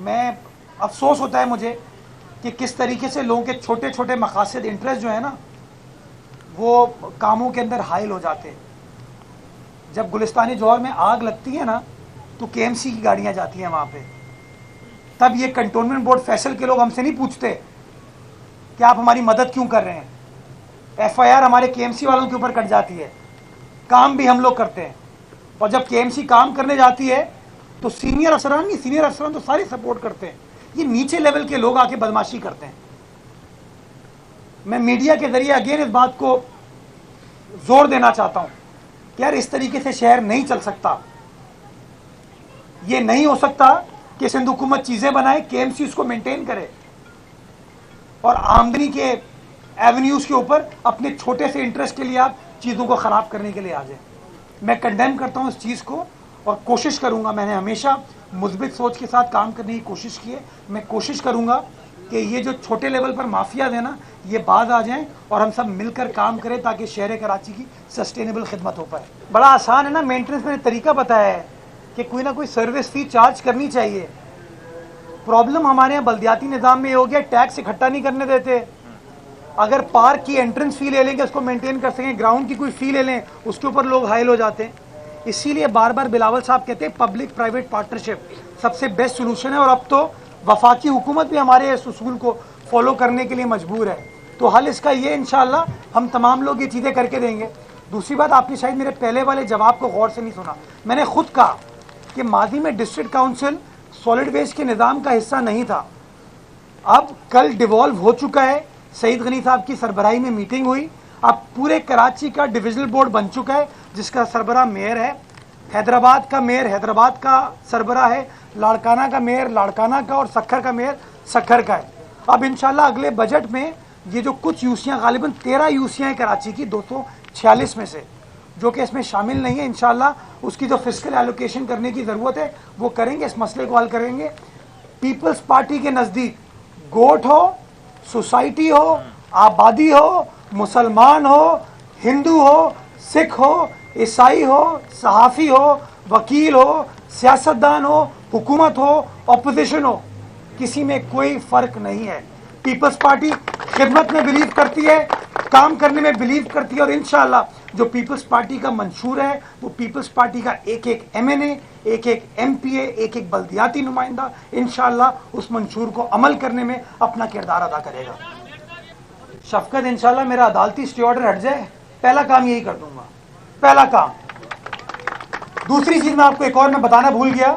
میں افسوس ہوتا ہے مجھے کہ کس طریقے سے لوگوں کے چھوٹے چھوٹے مقاصد انٹرسٹ جو ہے نا وہ کاموں کے اندر حائل ہو جاتے ہیں. جب گلستانی جوہر میں آگ لگتی ہے نا تو کے ایم سی کی گاڑیاں جاتی ہیں وہاں پہ. تب یہ کنٹونمنٹ بورڈ فیصل کے لوگ ہم سے نہیں پوچھتے کہ آپ ہماری مدد کیوں کر رہے ہیں. ایف آئی آر ہمارے کے ایم سی والوں کے اوپر کٹ جاتی ہے. کام بھی ہم لوگ کرتے ہیں. اور جب کے ایم سی کام کرنے جاتی ہے تو سینئر افسران تو سارے سپورٹ کرتے ہیں. یہ نیچے لیول کے لوگ آ کے بدماشی کرتے ہیں. میں میڈیا کے ذریعے اگین اس بات کو زور دینا چاہتا ہوں کہ یار اس طریقے سے شہر نہیں چل سکتا. یہ نہیں ہو سکتا کہ سندھ حکومت چیزیں بنائے, کے ایم سی اس کو مینٹین کرے اور آمدنی کے ایونیوز کے اوپر اپنے چھوٹے سے انٹرسٹ کے لیے آپ چیزوں کو خراب کرنے کے لیے آ جائیں. میں کنڈیم کرتا ہوں اس چیز کو اور کوشش کروں گا, میں نے ہمیشہ مثبت سوچ کے ساتھ کام کرنے کی کوشش کی ہے. میں کوشش کروں گا کہ یہ جو چھوٹے لیول پر مافیاز ہیں نا یہ باز آ جائیں اور ہم سب مل کر کام کریں تاکہ شہر کراچی کی سسٹینیبل خدمت ہو پائے. بڑا آسان ہے نا, مینٹیننس میں نے طریقہ بتایا ہے کہ کوئی نہ کوئی سروس فی چارج کرنی چاہیے. پرابلم ہمارے یہاں بلدیاتی نظام میں یہ ہو گیا, ٹیکس اکٹھا نہیں کرنے دیتے. اگر پارک کی انٹرنس فی لے لیں گے اس کو مینٹین کر سکیں, گراؤنڈ کی کوئی فی لے لیں اس کے اوپر لوگ حائل ہو جاتے ہیں. اسی لیے بار بار بلاول صاحب کہتے ہیں پبلک پرائیویٹ پارٹنرشپ سب سے بیسٹ سولوشن ہے, اور اب تو وفاقی حکومت بھی ہمارے اس اصول کو فالو کرنے کے لیے مجبور ہے. تو حل اس کا یہ انشاءاللہ ہم تمام لوگ یہ چیزیں کر کے دیں گے. دوسری بات, آپ نے شاید میرے پہلے والے جواب کو غور سے نہیں سنا. میں نے خود کہا کہ ماضی میں ڈسٹرکٹ کاؤنسل سالڈ ویسٹ کے نظام کا حصہ نہیں تھا. اب کل ڈیوالو ہو چکا ہے. سعید غنی صاحب کی سربراہی میں میٹنگ ہوئی. اب پورے کراچی کا ڈویژنل بورڈ بن چکا ہے جس کا سربراہ میئر ہے. حیدرآباد کا میئر حیدرآباد کا سربراہ ہے, لاڑکانہ کا میئر لاڑکانہ کا, اور سکھر کا میئر سکھر کا ہے. اب انشاءاللہ اگلے بجٹ میں یہ جو کچھ یوسیاں, غالباً 13 یوسیاں ہیں کراچی کی 246 میں سے, جو کہ اس میں شامل نہیں ہے, انشاءاللہ اس کی جو فسکل ایلوکیشن کرنے کی ضرورت ہے وہ کریں گے, اس مسئلے کو حل کریں گے. پیپلز پارٹی کے نزدیک گوٹ ہو, سوسائٹی ہو, آبادی ہو, مسلمان ہو, ہندو ہو, سکھ ہو, عیسائی ہو, صحافی ہو, وکیل ہو, سیاستدان ہو, حکومت ہو, اپوزیشن ہو, کسی میں کوئی فرق نہیں ہے. پیپلز پارٹی خدمت میں بلیو کرتی ہے, کام کرنے میں بلیو کرتی ہے, اور انشاءاللہ جو پیپلز پارٹی کا منشور ہے وہ پیپلز پارٹی کا ایک ایک ایم این اے, ایک ایک ایم پی اے, ایک ایک بلدیاتی نمائندہ انشاءاللہ اس منشور کو عمل کرنے میں اپنا کردار ادا کرے گا. شفقت انشاءاللہ میرا عدالتی سٹے آرڈر ہٹ جائے, پہلا کام یہی کر دوں گا, پہلا کام. دوسری چیز میں آپ کو ایک اور میں بتانا بھول گیا,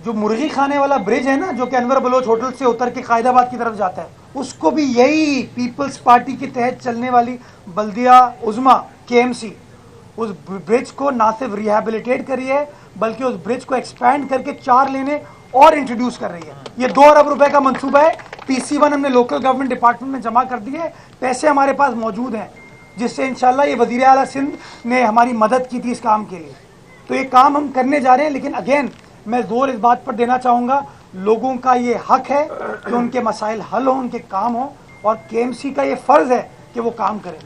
جو مرغی خانے والا برج ہے نا جو کہ انور بلوچ ہوٹل سے اتر کے قائد آباد کی طرف جاتا ہے, اس کو بھی یہی پیپلز پارٹی کے تحت چلنے والی بلدیہ عظما کے ایم سی اس برج کو نہ صرف ریہیبلیٹیٹ کری ہے بلکہ اس برج کو ایکسپینڈ کر کے 4 لینے اور انٹروڈیوس کر رہی ہے. یہ 2 ارب روپے کا منصوبہ ہے. PC1 ہم نے لوکل گورنمنٹ ڈپارٹمنٹ میں جمع کر دیے, پیسے ہمارے پاس موجود ہیں جس سے انشاءاللہ یہ وزیر اعلیٰ سندھ نے ہماری مدد کی تھی اس کام کے لیے. تو یہ کام ہم کرنے جا رہے ہیں, لیکن اگین میں زور اس بات پر دینا چاہوں گا, لوگوں کا یہ حق ہے کہ ان کے مسائل حل ہوں, ان کے کام ہوں, اور کے ایم سی کا یہ فرض ہے کہ وہ کام کریں.